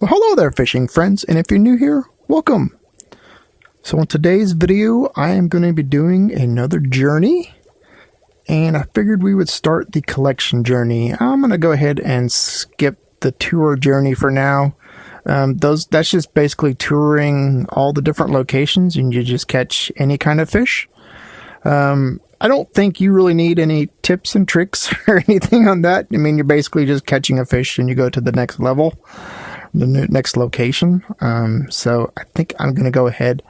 Well, hello there, fishing friends, and if you're new here, welcome. So in today's video, I am going to be doing another journey, and I figured we would start the collection journey. I'm going to go ahead and skip the tour journey for now. That's just basically touring all the different locations, and you just catch any kind of fish. I don't think you really need any tips and tricks or anything on that. I mean, you're basically just catching a fish and you go to the next level, the next location. So I think I'm going to go ahead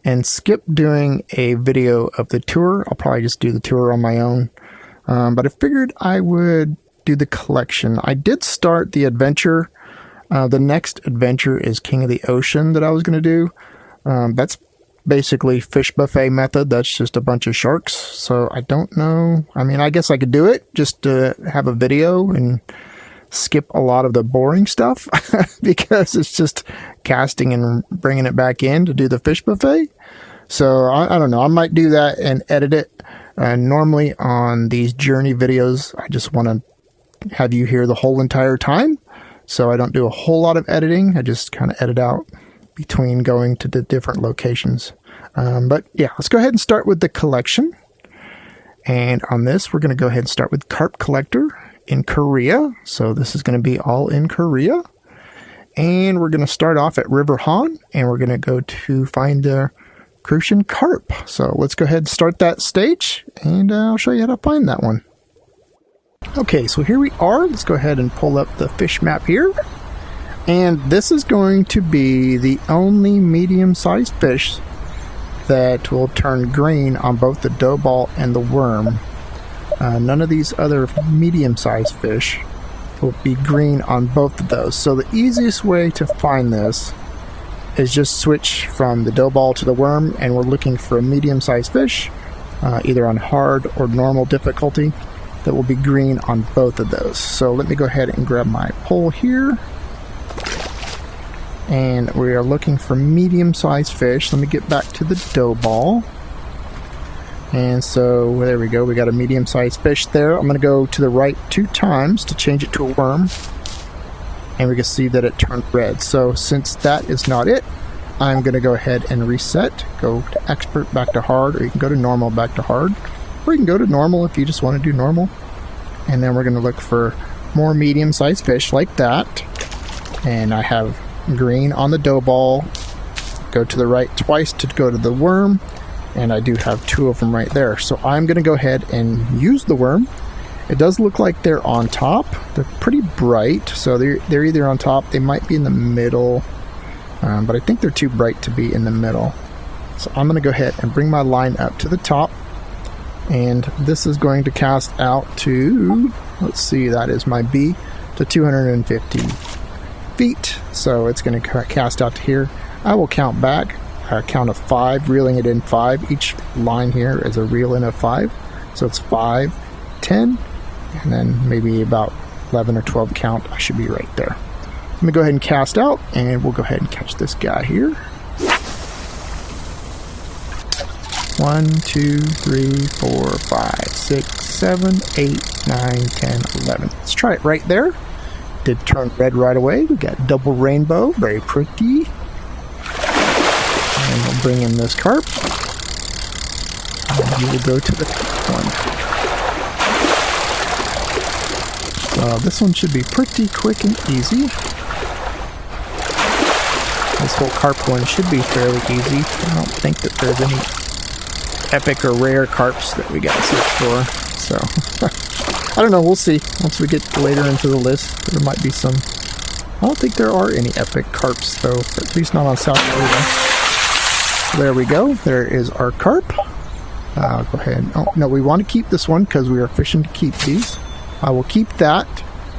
and skip doing a video of the tour. I'll probably just do the tour on my own. But I figured I would do the collection. I did start the adventure. The next adventure is King of the Ocean that I was going to do. That's basically fish buffet method. That's just a bunch of sharks. So I don't know. I mean, I guess I could do it just to have a video and skip a lot of the boring stuff because it's just casting and bringing it back in to do the fish buffet. So I don't know. I might do that and edit it. Normally on these journey videos, I just want to have you hear the whole entire time. So I don't do a whole lot of editing. I just kind of edit out between going to the different locations. But yeah, let's go ahead and start with the collection. And on this, we're going to go ahead and start with Carp Collector in Korea. So this is going to be all in Korea. And we're going to start off at River Han, and we're going to go to find the Crucian Carp. So let's go ahead and start that stage, and I'll show you how to find that one. Okay, so here we are. Let's go ahead and pull up the fish map here. And this is going to be the only medium-sized fish that will turn green on both the dough ball and the worm. None of these other medium-sized fish will be green on both of those. So the easiest way to find this is just switch from the dough ball to the worm, and we're looking for a medium-sized fish, either on hard or normal difficulty, that will be green on both of those. So let me go ahead and grab my pole here. And we are looking for medium-sized fish. Let me get back to the dough ball. And so there we go. We got a medium-sized fish there. I'm going to go to the right 2 times to change it to a worm. And we can see that it turned red. So since that is not it, I'm going to go ahead and reset. Go to expert back to hard, or you can go to normal back to hard. Or you can go to normal if you just want to do normal. And then we're going to look for more medium-sized fish like that. And I have green on the dough ball. Go to the right twice to go to the worm, and I do have 2 of them right there. So I'm going to go ahead and use the worm. It does look like they're on top. They're pretty bright, so they're either on top, they might be in the middle, but I think they're too bright to be in the middle. So I'm going to go ahead and bring my line up to the top, and this is going to cast out to, let's see, that is my B, to 250 feet. So it's going to cast out to here. I will count back, count of 5, reeling it in 5. Each line here is a reel in of 5. So it's 5, 10, and then maybe about 11 or 12 count. I should be right there. Let me go ahead and cast out, and we'll go ahead and catch this guy here. 1, 2, 3, 4, 5, 6, 7, 8, 9, 10, 11. Let's try it right there. Did turn red right away. We got double rainbow, very pretty. And we'll bring in this carp. And we will go to the one. So this one should be pretty quick and easy. This whole carp one should be fairly easy. I don't think that there's any epic or rare carps that we gotta search for. So I don't know, we'll see. Once we get later into the list, there might be some. I don't think there are any epic carps, though, at least not on South Florida. So there we go. There is our carp. I'll go ahead. Oh, no, we want to keep this one because we are fishing to keep these. I will keep that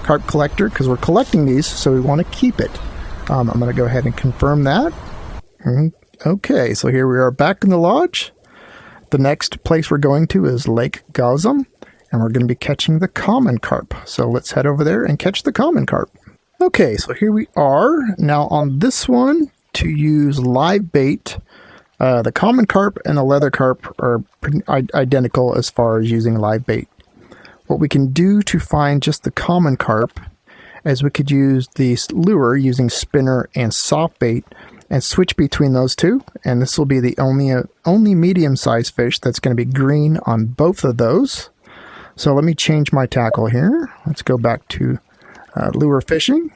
Carp Collector because we're collecting these, so we want to keep it. I'm going to go ahead and confirm that. Okay, so here we are back in the lodge. The next place we're going to is Lake Gazam. And we're going to be catching the common carp. So let's head over there and catch the common carp. Okay, so here we are. Now on this one, to use live bait, the common carp and the leather carp are pretty identical as far as using live bait. What we can do to find just the common carp as we could use the lure using spinner and soft bait and switch between those two. And this will be the only medium-sized fish that's going to be green on both of those. So let me change my tackle here. Let's go back to lure fishing.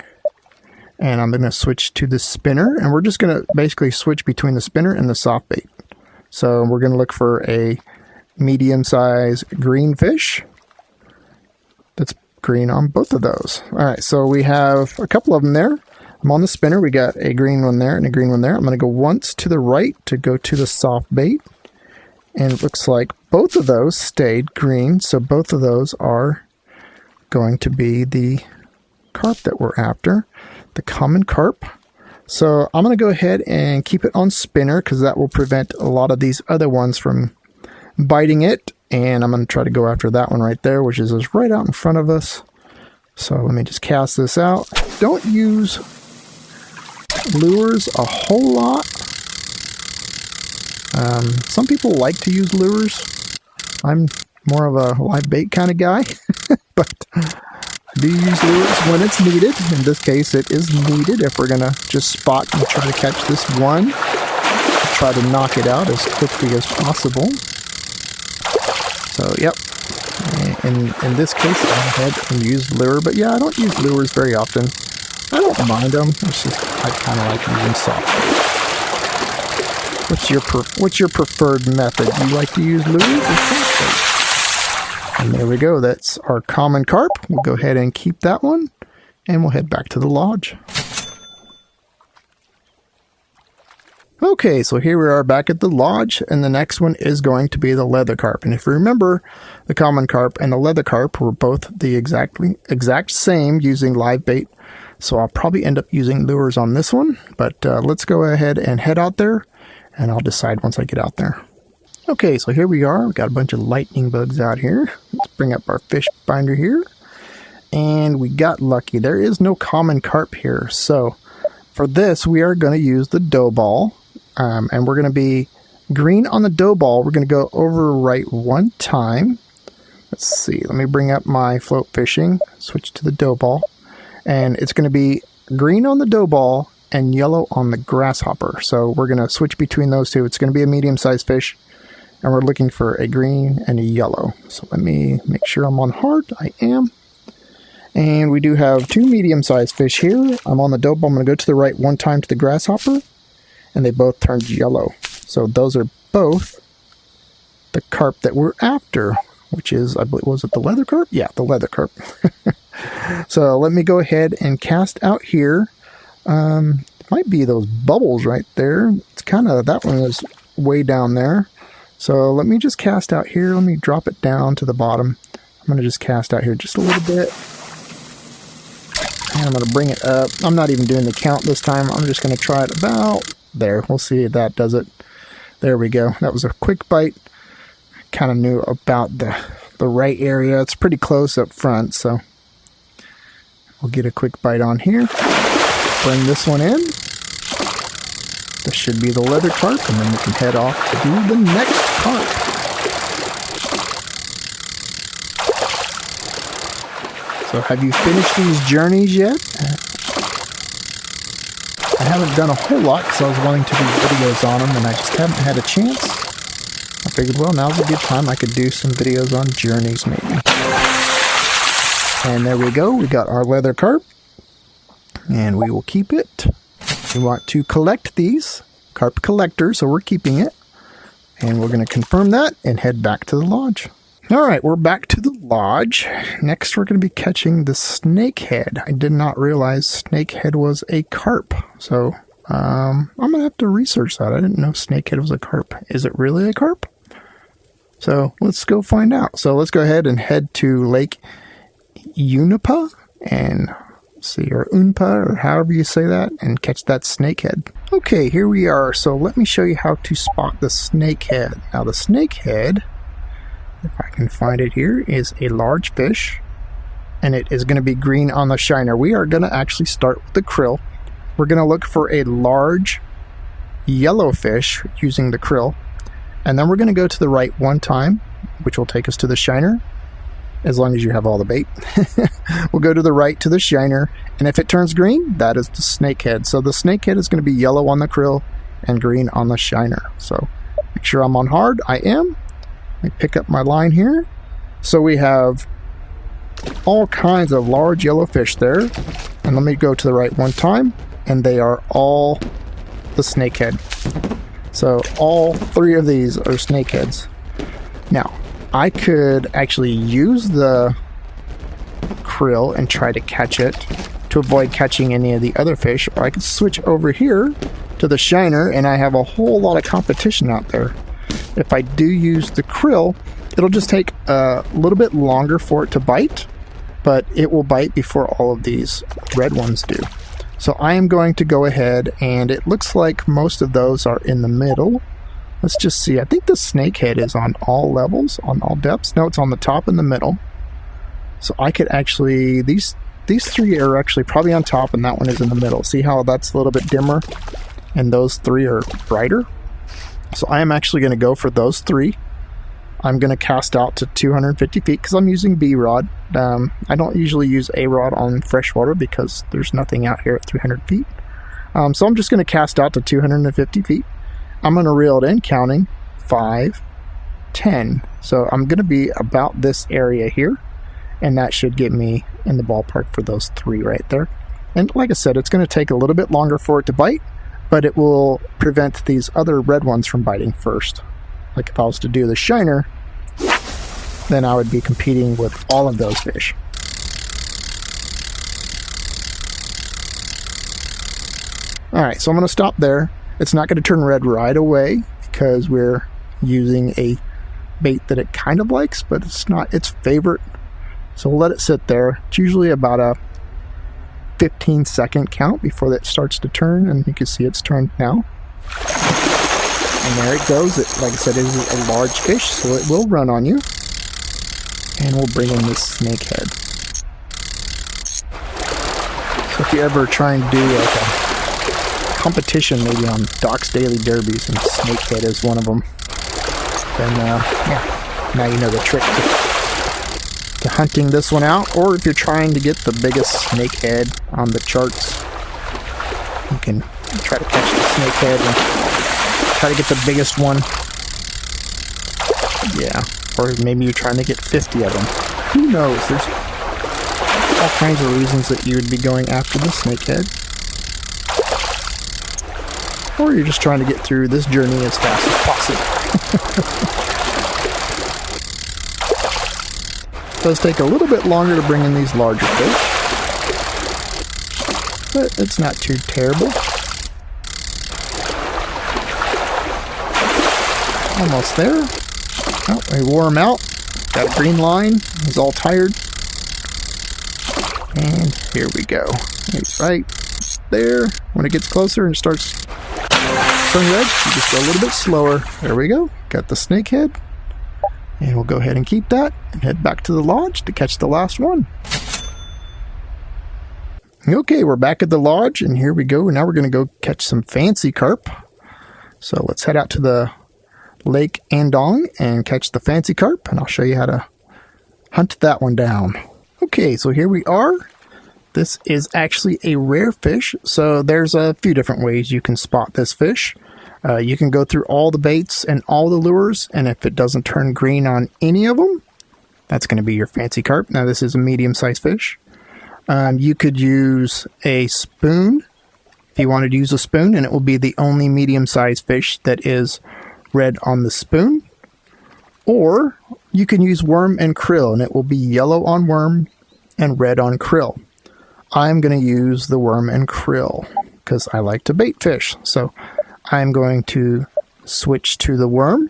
And I'm going to switch to the spinner. And we're just going to basically switch between the spinner and the soft bait. So we're going to look for a medium-sized green fish that's green on both of those. All right, so we have a couple of them there. I'm on the spinner. We got a green one there and a green one there. I'm going to go once to the right to go to the soft bait. And it looks like both of those stayed green. So both of those are going to be the carp that we're after, the common carp. So I'm going to go ahead and keep it on spinner because that will prevent a lot of these other ones from biting it. And I'm going to try to go after that one right there, which is right out in front of us. So let me just cast this out. Don't use lures a whole lot. Some people like to use lures. I'm more of a live bait kind of guy, but I do use lures when it's needed. In this case, it is needed if we're going to just spot and try to catch this one. Try to knock it out as quickly as possible. So, yep. In this case, I went ahead and used lure, but yeah, I don't use lures very often. I don't mind them. It's just I kind of like using soft bait. What's your preferred method? You like to use lures or soft bait? And there we go. That's our common carp. We'll go ahead and keep that one, and we'll head back to the lodge. Okay, so here we are back at the lodge, and the next one is going to be the leather carp. And if you remember, the common carp and the leather carp were both the exact same using live bait. So I'll probably end up using lures on this one, but let's go ahead and head out there, and I'll decide once I get out there. Okay, so here we are. We've got a bunch of lightning bugs out here. Let's bring up our fish binder here. And we got lucky. There is no common carp here. So for this, we are going to use the dough ball. And we're going to be green on the dough ball. We're going to go over right one time. Let's see. Let me bring up my float fishing. Switch to the dough ball. And it's going to be green on the dough ball and yellow on the grasshopper. So we're going to switch between those two. It's going to be a medium-sized fish. And we're looking for a green and a yellow. So let me make sure I'm on hard. I am. And we do have two medium-sized fish here. I'm on the dough ball. I'm going to go to the right one time to the grasshopper. And they both turned yellow. So those are both the carp that we're after, which is, I believe, was it the leather carp? Yeah, the leather carp. So let me go ahead and cast out here. It might be those bubbles right there. It's kind of, that one was way down there. So let me just cast out here. Let me drop it down to the bottom. I'm going to just cast out here just a little bit. And I'm going to bring it up. I'm not even doing the count this time. I'm just going to try it about there. We'll see if that does it. There we go. That was a quick bite. Kind of knew about the right area. It's pretty close up front, so we'll get a quick bite on here. Bring this one in. This should be the leather carp, and then we can head off to do the next carp. So have you finished these journeys yet? I haven't done a whole lot because I was wanting to do videos on them, and I just haven't had a chance. I figured, well, now's a good time. I could do some videos on journeys, maybe. And there we go. We got our leather carp, and we will keep it. We want to collect these. Carp Collector, so we're keeping it. And we're going to confirm that and head back to the lodge. Alright, we're back to the lodge. Next, we're going to be catching the snakehead. I did not realize snakehead was a carp. So, I'm going to have to research that. I didn't know snakehead was a carp. Is it really a carp? So, let's go find out. So, let's go ahead and head to Lake Unipa and see, or Unpa, or however you say that, and catch that snakehead. Okay, here we are. So, let me show you how to spot the snakehead. Now, the snakehead, if I can find it here, is a large fish, and it is going to be green on the shiner. We are going to actually start with the krill. We're going to look for a large yellow fish using the krill, and then we're going to go to the right one time, which will take us to the shiner, as long as you have all the bait. We'll go to the right to the shiner, and if it turns green, that is the snakehead. So the snakehead is going to be yellow on the krill and green on the shiner. So make sure I'm on hard. I am. Let me pick up my line here. So we have all kinds of large yellow fish there. And let me go to the right one time, and they are all the snakehead. So all 3 of these are snakeheads. Now, I could actually use the krill and try to catch it to avoid catching any of the other fish, or I could switch over here to the shiner, and I have a whole lot of competition out there. If I do use the krill, it'll just take a little bit longer for it to bite, but it will bite before all of these red ones do. So I am going to go ahead, and it looks like most of those are in the middle. Let's just see. I think the snakehead is on all levels, on all depths. No, it's on the top and the middle. So I could actually, these 3 are actually probably on top, and that one is in the middle. See how that's a little bit dimmer, and those 3 are brighter? So I am actually going to go for those 3. I'm going to cast out to 250 feet because I'm using B-rod. I don't usually use A-rod on freshwater because there's nothing out here at 300 feet. So I'm just going to cast out to 250 feet. I'm going to reel it in, counting 5, 10. So I'm going to be about this area here, and that should get me in the ballpark for those 3 right there. And like I said, it's going to take a little bit longer for it to bite, but it will prevent these other red ones from biting first. Like if I was to do the shiner, then I would be competing with all of those fish. Alright, so I'm going to stop there. It's not going to turn red right away because we're using a bait that it kind of likes, but it's not its favorite. So we'll let it sit there. It's usually about a 15-second count before that starts to turn, and you can see it's turned now. And there it goes. It, like I said, it is a large fish, so it will run on you. And we'll bring in this snakehead. So if you ever try and do like a competition maybe on Doc's Daily Derbies, and snakehead is one of them, then yeah, now you know the trick to hunting this one out. Or if you're trying to get the biggest snakehead on the charts, you can try to catch the snakehead and try to get the biggest one. Yeah, or maybe you're trying to get 50 of them. Who knows? There's all kinds of reasons that you would be going after the snakehead. Or you're just trying to get through this journey as fast as possible. It does take a little bit longer to bring in these larger fish, but it's not too terrible. Almost there. Oh, we wore him out. Got a green line. He's all tired. And here we go. He's right there. When it gets closer and starts turning red, you just go a little bit slower. There we go. Got the snakehead. And we'll go ahead and keep that and head back to the lodge to catch the last one. Okay, we're back at the lodge, and here we go. Now we're going to go catch some fancy carp. So let's head out to the Lake Andong and catch the fancy carp, and I'll show you how to hunt that one down. Okay, so here we are. This is actually a rare fish, so there's a few different ways you can spot this fish. You can go through all the baits and all the lures, and if it doesn't turn green on any of them, that's going to be your fancy carp. Now this is a medium-sized fish. You could use a spoon if you wanted to use a spoon, and it will be the only medium-sized fish that is red on the spoon. Or you can use worm and krill, and it will be yellow on worm and red on krill. I'm going to use the worm and krill because I like to bait fish. So I'm going to switch to the worm.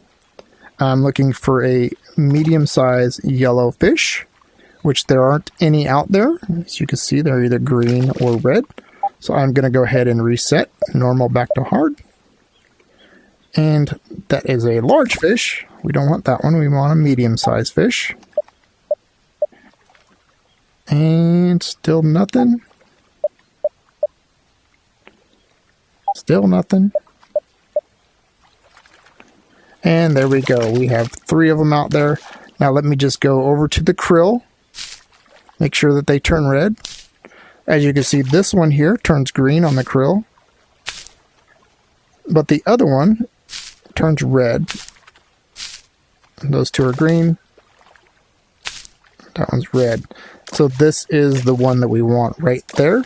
I'm looking for a medium-sized yellow fish, which there aren't any out there. As you can see, they're either green or red. So I'm going to go ahead and reset normal back to hard. And that is a large fish. We don't want that one. We want a medium-sized fish. And still nothing. Still nothing. And there we go. We have 3 of them out there. Now let me just go over to the krill. Make sure that they turn red. As you can see, this one here turns green on the krill. But the other one turns red. Those two are green. That one's red. So this is the one that we want right there.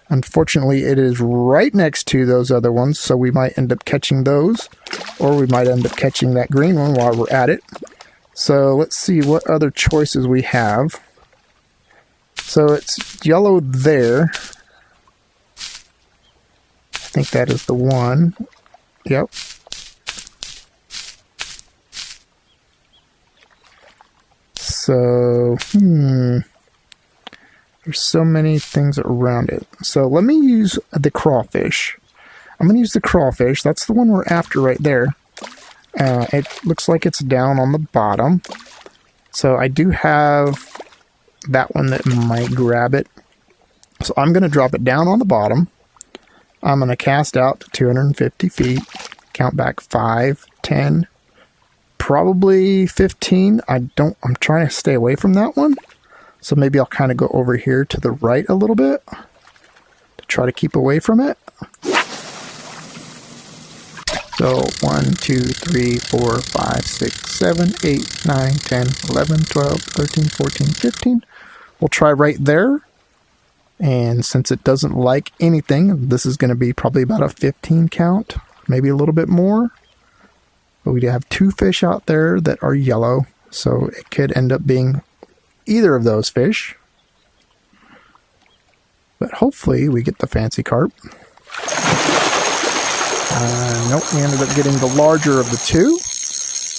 Unfortunately, it is right next to those other ones, so we might end up catching those, or we might end up catching that green one while we're at it. So let's see what other choices we have. So it's yellow there. I think that is the one. Yep. So, there's so many things around it. So let me use the crawfish. I'm going to use the crawfish. That's the one we're after right there. It looks like it's down on the bottom. So I do have that one that might grab it. So I'm going to drop it down on the bottom. I'm going to cast out to 250 feet. Count back 5, 10, probably 15. I'm trying to stay away from that one. So maybe I'll kind of go over here to the right a little bit to try to keep away from it. So 1, 2, 3, 4, 5, 6, 7, 8, 9, 10, 11, 12, 13, 14, 15. We'll try right there. And since it doesn't like anything, this is going to be probably about a 15 count, maybe a little bit more. But we have 2 fish out there that are yellow, so it could end up being either of those fish. But hopefully we get the fancy carp. Nope, we ended up getting the larger of the 2.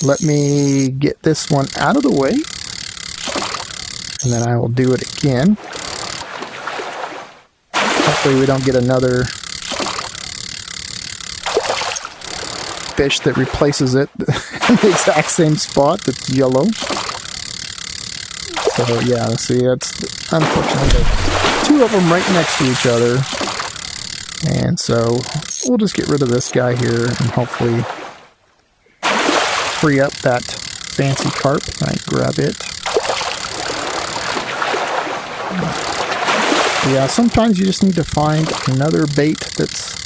Let me get this one out of the way, and then I will do it again. Hopefully we don't get another fish that replaces it in the exact same spot that's yellow. So yeah, see, that's unfortunately 2 of them right next to each other. And so we'll just get rid of this guy here and hopefully free up that fancy carp. I grab it. Yeah, sometimes you just need to find another bait that's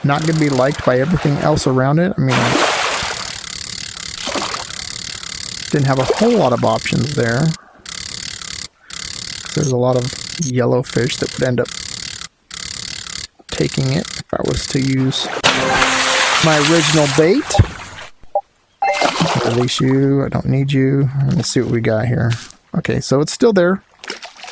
not going to be liked by everything else around it. I mean, didn't have a whole lot of options there. There's a lot of yellow fish that would end up taking it if I was to use my original bait. Release you. I don't need you. Let's see what we got here. Okay, so it's still there.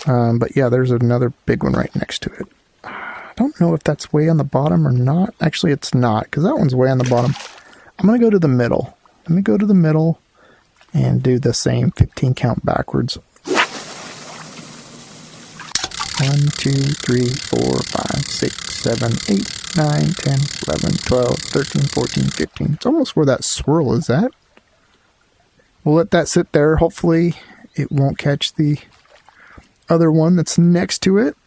But yeah, there's another big one right next to it. I don't know if that's way on the bottom or not. Actually, it's not, because that one's way on the bottom. I'm going to go to the middle. Let me go to the middle and do the same 15 count backwards. 1, 2, 3, 4, 5, 6, 7, 8, 9, 10, 11, 12, 13, 14, 15. It's almost where that swirl is at. We'll let that sit there. Hopefully it won't catch the other one that's next to it.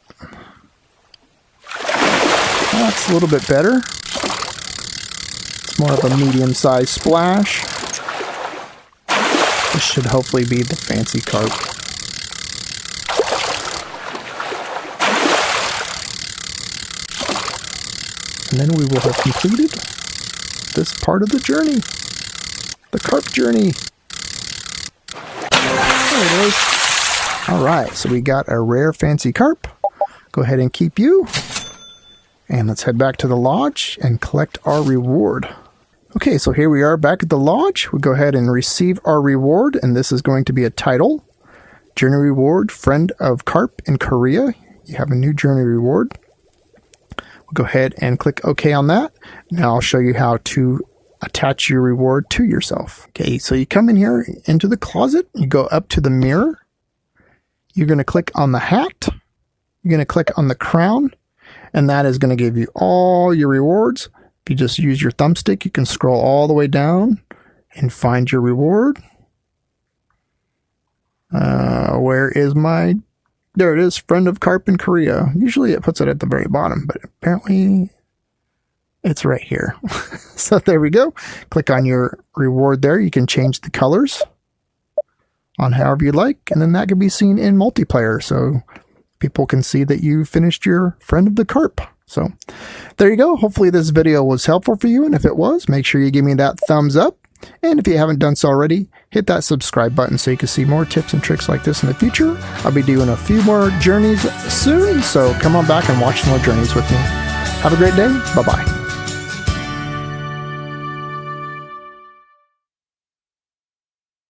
That's a little bit better. It's more of a medium-sized splash. This should hopefully be the fancy carp. And then we will have completed this part of the journey. The carp journey. There it is. Alright, so we got a rare fancy carp. Go ahead and keep you. And let's head back to the lodge and collect our reward. Okay, so here we are back at the lodge. We'll go ahead and receive our reward, and this is going to be a title. Journey reward, friend of carp in Korea. You have a new journey reward. We'll go ahead and click OK on that. Now I'll show you how to attach your reward to yourself. Okay, so you come in here into the closet. You go up to the mirror. You're going to click on the hat. You're going to click on the crown. And that is going to give you all your rewards. If you just use your thumbstick, you can scroll all the way down and find your reward. Where is my... There it is, friend of carp in Korea. Usually it puts it at the very bottom, but apparently It's right here. So there we go. Click on your reward there. You can change the colors on however you like, and then that can be seen in multiplayer, so people can see that you finished your Friend of the Carp. So there you go. Hopefully this video was helpful for you, and if it was, make sure you give me that thumbs up. And if you haven't done so already, hit that subscribe button so you can see more tips and tricks like this in the future. I'll be doing a few more journeys soon, so come on back and watch more journeys with me. Have a great day. Bye-bye.